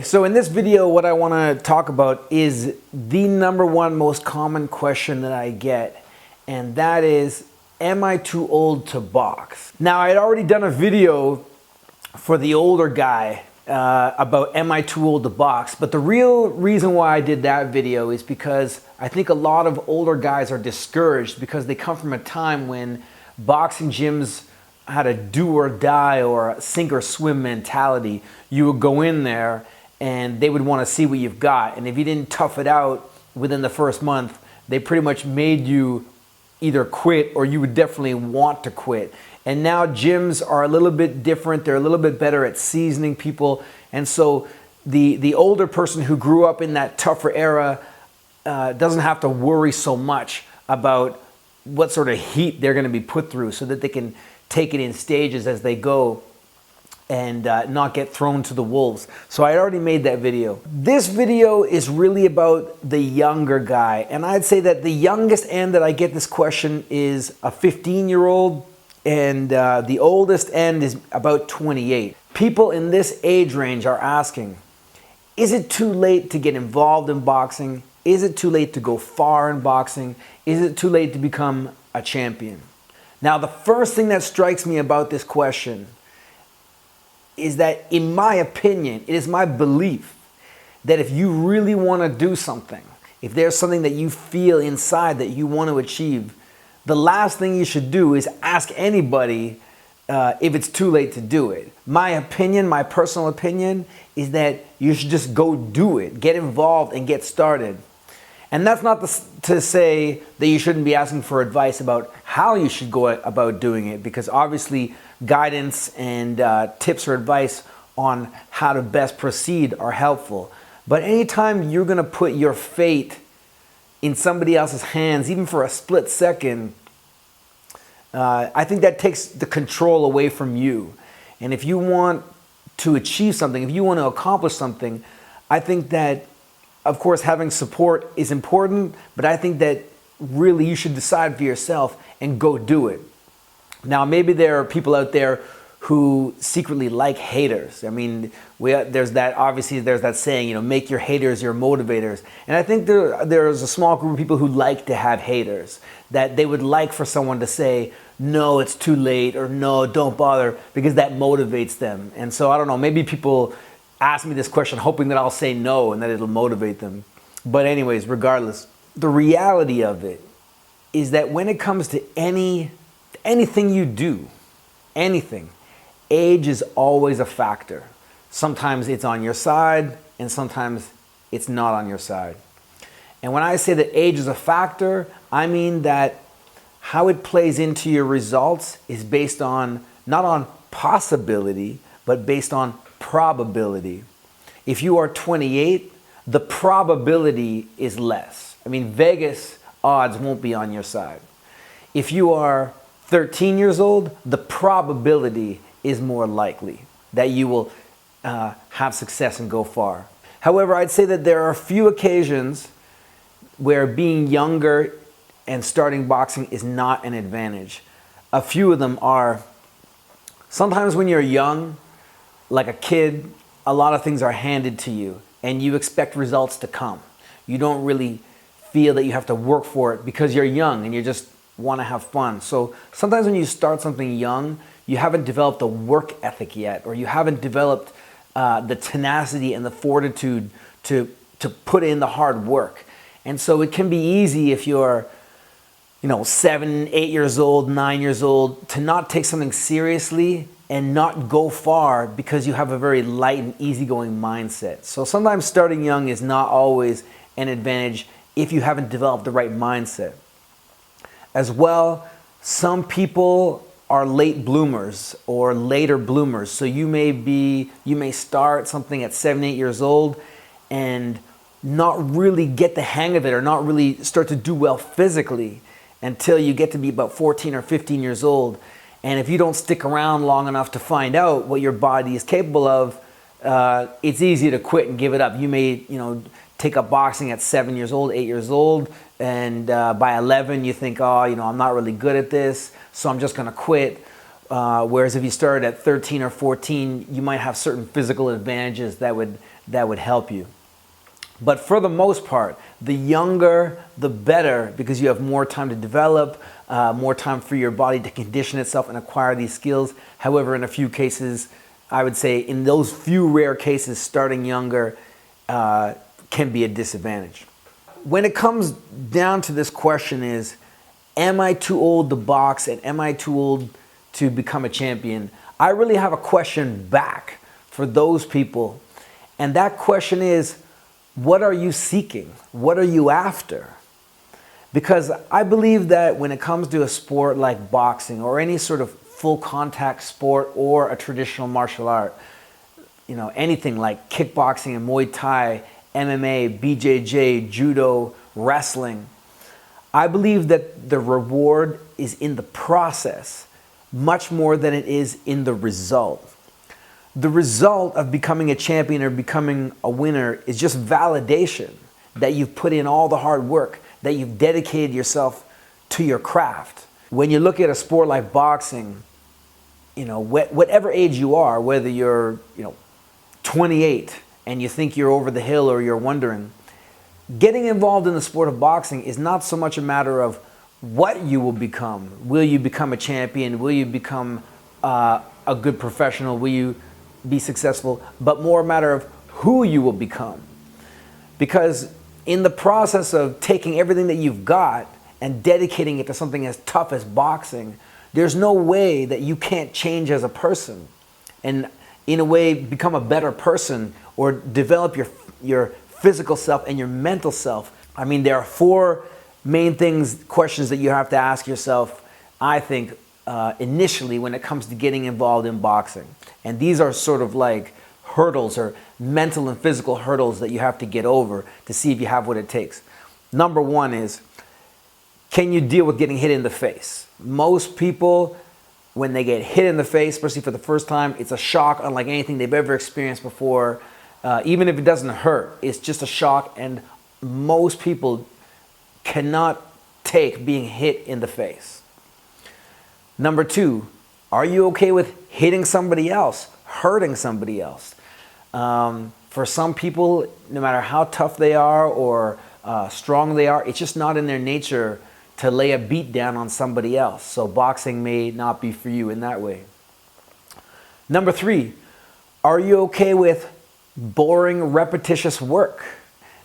So in this video, what I want to talk about is the number one most common question that I get, and that is, am I too old to box? Now, I had already done a video for the older guy about am I too old to box, but the real reason why I did that video is because I think a lot of older guys are discouraged because they come from a time when boxing gyms had a do or die or a sink or swim mentality. You would go in there and they would want to see what you've got. And if you didn't tough it out within the first month, they pretty much made you either quit or you would definitely want to quit. And now gyms are a little bit different. They're a little bit better at seasoning people. And so the older person who grew up in that tougher era doesn't have to worry so much about what sort of heat they're going to be put through, so that they can take it in stages as they go and not get thrown to the wolves. So I already made that video. This video is really about the younger guy. And I'd say that the youngest end that I get this question is a 15-year-old, and the oldest end is about 28. People in this age range are asking, is it too late to get involved in boxing? Is it too late to go far in boxing? Is it too late to become a champion? Now, the first thing that strikes me about this question is that, in my opinion, it is my belief that if you really want to do something, if there's something that you feel inside that you want to achieve, the last thing you should do is ask anybody if it's too late to do it. My opinion, my personal opinion, is that you should just go do it, get involved and get started. And that's not to say that you shouldn't be asking for advice about how you should go about doing it, because obviously guidance and tips or advice on how to best proceed are helpful. But anytime you're going to put your fate in somebody else's hands, even for a split second, I think that takes the control away from you. And if you want to achieve something, if you want to accomplish something, I think that, of course, having support is important, but I think that really you should decide for yourself and go do it. Now, maybe there are people out there who secretly like haters. I mean, there's that saying, make your haters your motivators. And I think there's a small group of people who like to have haters, that they would like for someone to say, no, it's too late, or no, don't bother, because that motivates them. And so, I don't know, maybe people ask me this question hoping that I'll say no and that it'll motivate them. But anyways, regardless, the reality of it is that when it comes to anything you do, anything, age is always a factor. Sometimes it's on your side and sometimes it's not on your side. And when I say that age is a factor, I mean that how it plays into your results is based on, not on possibility, but based on probability. If you are 28, the probability is less. I mean, Vegas odds won't be on your side. If you are 13 years old, the probability is more likely that you will have success and go far. However, I'd say that there are a few occasions where being younger and starting boxing is not an advantage. A few of them are, sometimes when you're young, like a kid, a lot of things are handed to you and you expect results to come. You don't really feel that you have to work for it because you're young and you just want to have fun. So sometimes when you start something young, you haven't developed a work ethic yet, or you haven't developed the tenacity and the fortitude to put in the hard work. And so it can be easy if you're 7, 8 years old, 9 years old, to not take something seriously and not go far because you have a very light and easygoing mindset. So sometimes starting young is not always an advantage if you haven't developed the right mindset. As well, some people are late bloomers or later bloomers. So you may start something at 7, 8 years old and not really get the hang of it, or not really start to do well physically until you get to be about 14 or 15 years old. And if you don't stick around long enough to find out what your body is capable of, it's easy to quit and give it up. You may, take up boxing at 7 years old, 8 years old, and by 11 you think, I'm not really good at this, so I'm just going to quit. Whereas if you started at 13 or 14, you might have certain physical advantages that would that would help you. But for the most part, the younger, the better, because you have more time to develop, more time for your body to condition itself and acquire these skills. However, in a few cases, I would say in those few rare cases, starting younger can be a disadvantage. When it comes down to this question is, am I too old to box and am I too old to become a champion? I really have a question back for those people. And that question is, what are you seeking? What are you after? Because I believe that when it comes to a sport like boxing or any sort of full contact sport or a traditional martial art, anything like kickboxing and Muay Thai, MMA, BJJ, judo, wrestling, I believe that the reward is in the process much more than it is in the result. The result of becoming a champion or becoming a winner is just validation that you've put in all the hard work, that you've dedicated yourself to your craft. When you look at a sport like boxing, whatever age you are, whether you're 28 and you think you're over the hill or you're wondering, getting involved in the sport of boxing is not so much a matter of what you will become. Will you become a champion? Will you become a good professional? Will you be successful? But more a matter of who you will become. Because in the process of taking everything that you've got and dedicating it to something as tough as boxing, there's no way that you can't change as a person and in a way become a better person or develop your physical self and your mental self. I mean, there are four main questions that you have to ask yourself, I think, initially when it comes to getting involved in boxing. And these are sort of like hurdles or mental and physical hurdles that you have to get over to see if you have what it takes. Number one is, can you deal with getting hit in the face? Most people, when they get hit in the face, especially for the first time, it's a shock unlike anything they've ever experienced before. Even if it doesn't hurt, it's just a shock, and most people cannot take being hit in the face. Number two, are you okay with hitting somebody else, hurting somebody else? For some people, no matter how tough they are or strong they are, it's just not in their nature to lay a beat down on somebody else. So boxing may not be for you in that way. Number three, are you okay with boring, repetitious work?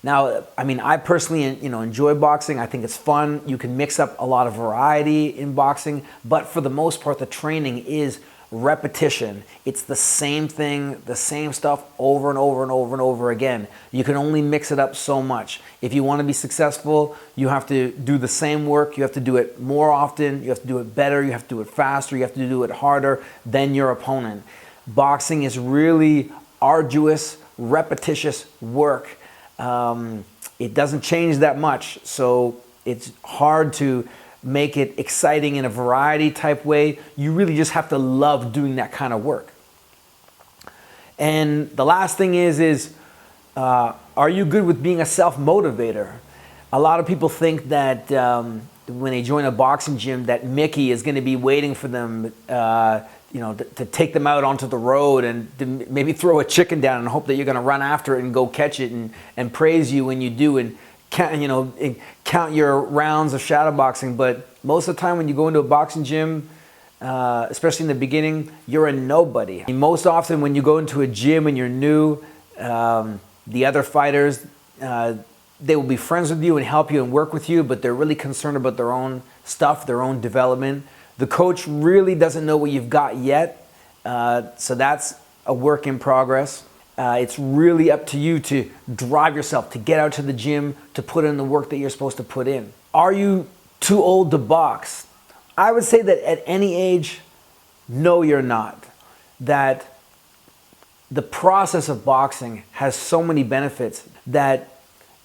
Now, I mean, I personally, enjoy boxing. I think it's fun. You can mix up a lot of variety in boxing, but for the most part, the training is repetition. It's the same thing, the same stuff over and over and over and over again. You can only mix it up so much. If you want to be successful, you have to do the same work. You have to do it more often. You have to do it better. You have to do it faster. You have to do it harder than your opponent. Boxing is really arduous, repetitious work. It doesn't change that much, so it's hard to make it exciting in a variety type way. You really just have to love doing that kind of work. And the last thing is are you good with being a self-motivator? A lot of people think that when they join a boxing gym that Mickey is going to be waiting for them to take them out onto the road and to maybe throw a chicken down and hope that you're going to run after it and go catch it and praise you when you do and count your rounds of shadow boxing. But most of the time when you go into a boxing gym, especially in the beginning, you're a nobody. And most often when you go into a gym and you're new, the other fighters, they will be friends with you and help you and work with you, but they're really concerned about their own stuff, their own development. The coach really doesn't know what you've got yet, so that's a work in progress. It's really up to you to drive yourself, to get out to the gym, to put in the work that you're supposed to put in. Are you too old to box? I would say that at any age, no, you're not. That the process of boxing has so many benefits that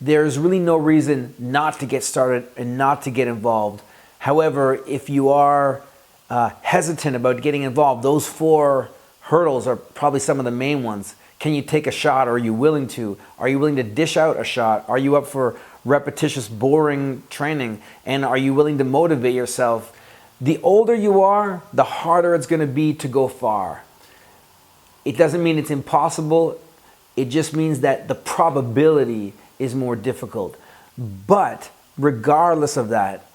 there's really no reason not to get started and not to get involved. However, if you are hesitant about getting involved, those four hurdles are probably some of the main ones. Can you take a shot? Are you willing to? Are you willing to dish out a shot? Are you up for repetitious, boring training? And are you willing to motivate yourself? The older you are, the harder it's going to be to go far. It doesn't mean it's impossible. It just means that the probability is more difficult. But regardless of that,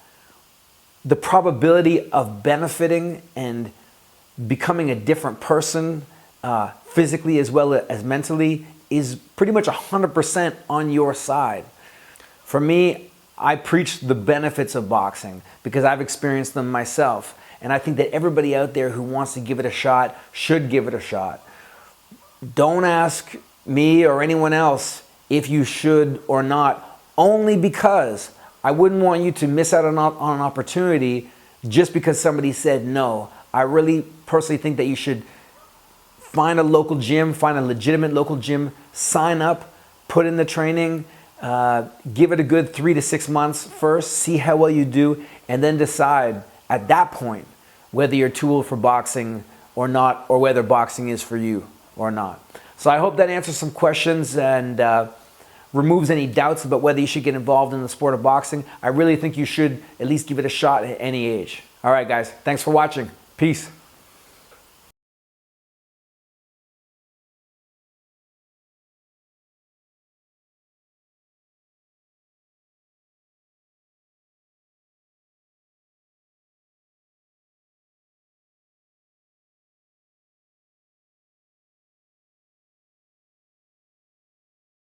the probability of benefiting and becoming a different person, physically as well as mentally, is pretty much 100% on your side. For me, I preach the benefits of boxing because I've experienced them myself. And I think that everybody out there who wants to give it a shot should give it a shot. Don't ask me or anyone else if you should or not, only because I wouldn't want you to miss out on an opportunity just because somebody said no. I really personally think that you should find a local gym, find a legitimate local gym, sign up, put in the training, give it a good 3 to 6 months first, see how well you do, and then decide at that point whether you're too old for boxing or not, or whether boxing is for you or not. So I hope that answers some questions and removes any doubts about whether you should get involved in the sport of boxing. I really think you should at least give it a shot at any age. All right, guys, thanks for watching. Peace.